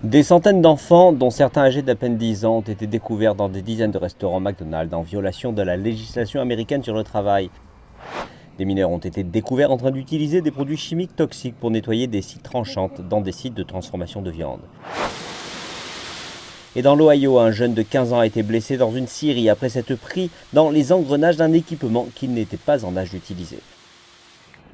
Des centaines d'enfants, dont certains âgés d'à peine 10 ans, ont été découverts dans des dizaines de restaurants McDonald's en violation de la législation américaine sur le travail. Des mineurs ont été découverts en train d'utiliser des produits chimiques toxiques pour nettoyer des scies tranchantes dans des sites de transformation de viande. Et dans l'Ohio, un jeune de 15 ans a été blessé dans une scierie après s'être pris dans les engrenages d'un équipement qu'il n'était pas en âge d'utiliser.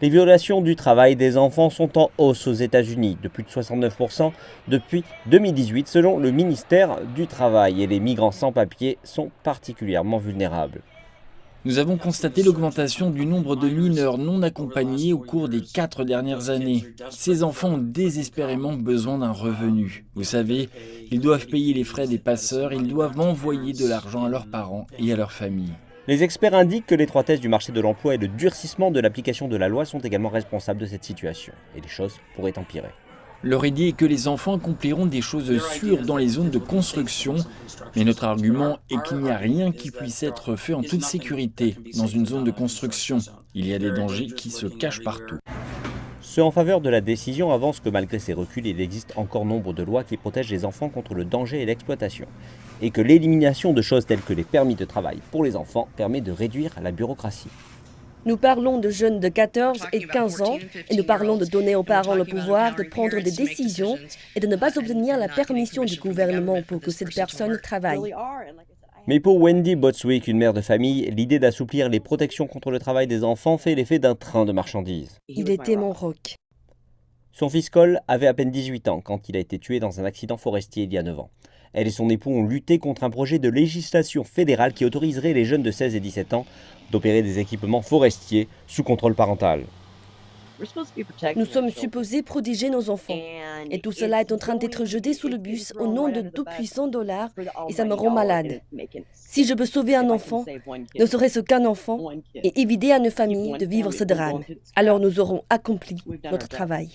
Les violations du travail des enfants sont en hausse aux États-Unis de plus de 69% depuis 2018 selon le ministère du Travail, et les migrants sans papier sont particulièrement vulnérables. Nous avons constaté l'augmentation du nombre de mineurs non accompagnés au cours des 4 dernières années. Ces enfants ont désespérément besoin d'un revenu. Vous savez, ils doivent payer les frais des passeurs, ils doivent envoyer de l'argent à leurs parents et à leurs familles. Les experts indiquent que l'étroitesse du marché de l'emploi et le durcissement de l'application de la loi sont également responsables de cette situation. Et les choses pourraient empirer. Leur idée est que les enfants accompliront des choses sûres dans les zones de construction, mais notre argument est qu'il n'y a rien qui puisse être fait en toute sécurité dans une zone de construction. Il y a des dangers qui se cachent partout. Ceux en faveur de la décision avancent que malgré ces reculs, il existe encore nombre de lois qui protègent les enfants contre le danger et l'exploitation, et que l'élimination de choses telles que les permis de travail pour les enfants permet de réduire la bureaucratie. Nous parlons de jeunes de 14 et 15 ans et nous parlons de donner aux parents le pouvoir de prendre des décisions et de ne pas obtenir la permission du gouvernement pour que cette personne travaille. Mais pour Wendy Botswick, une mère de famille, l'idée d'assouplir les protections contre le travail des enfants fait l'effet d'un train de marchandises. Il était mon roc. Son fils Cole avait à peine 18 ans quand il a été tué dans un accident forestier il y a 9 ans. Elle et son époux ont lutté contre un projet de législation fédérale qui autoriserait les jeunes de 16 et 17 ans d'opérer des équipements forestiers sous contrôle parental. Nous sommes supposés protéger nos enfants. Et tout cela est en train d'être jeté sous le bus au nom de tout puissant dollar et ça me rend malade. Si je peux sauver un enfant, ne serait-ce qu'un enfant, et éviter à nos familles de vivre ce drame, alors nous aurons accompli notre travail.